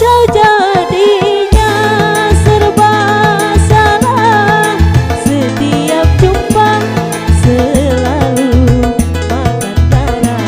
kacau jadinya, serba salah. Setiap jumpa selalu makan darah.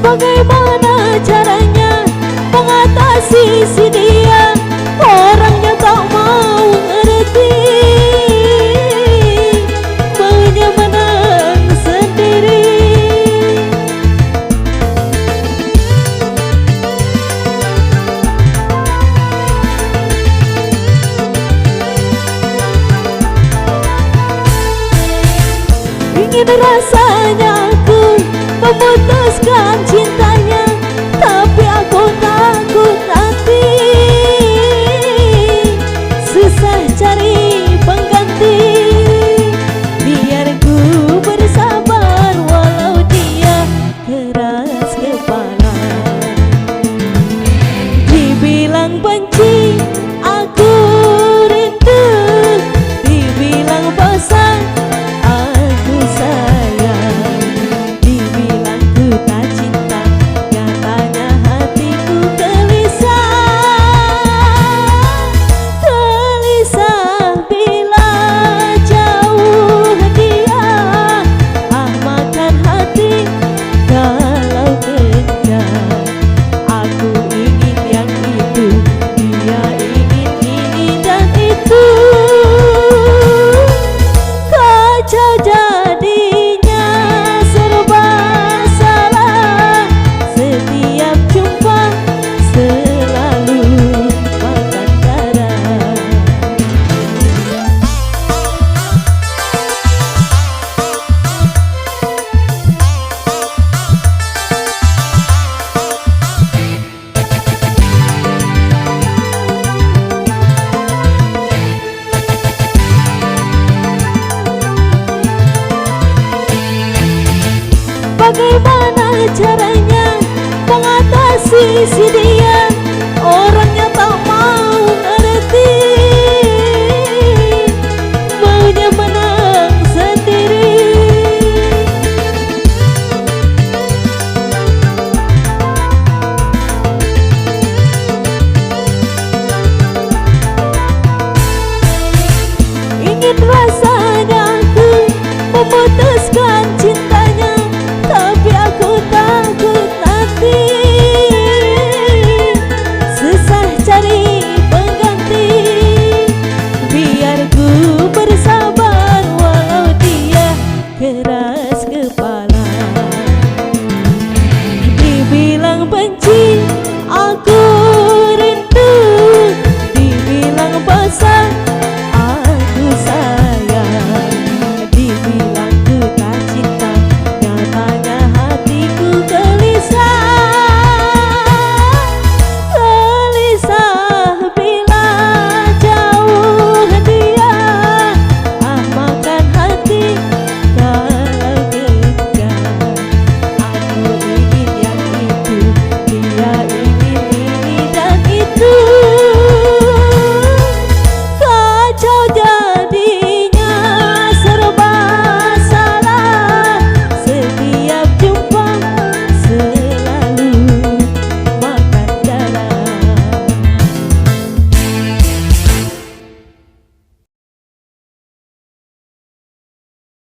Bagaimana caranya mengatasi si dia, orangnya tak mau ngerti, maunya menang sendiri. Ingin rasanya aku memutuskan cintanya, tapi aku takut nanti susah cari pengganti. Biar ku bersabar walau dia keras kepala. Dibilang benci aku rindu, dibilang bosan aku sayang, dibilang ku tak cinta, nyatanya hatiku gelisah. Gelisah bila jauh dia, ah makan hati kalau kencan. Aku ingin yang itu, dia ingin ini dan itu. Kacau jadinya, serba salah. Setiap jumpa selalu makan darah. Bagaimana caranya mengatasi si dia, orangnya tak mau ngerti, maunya menang sendiri. Ingin rasanya aku memutuskan cintanya, tapi aku takut nanti susah cari pengganti. Biar ku bersabar walau dia keras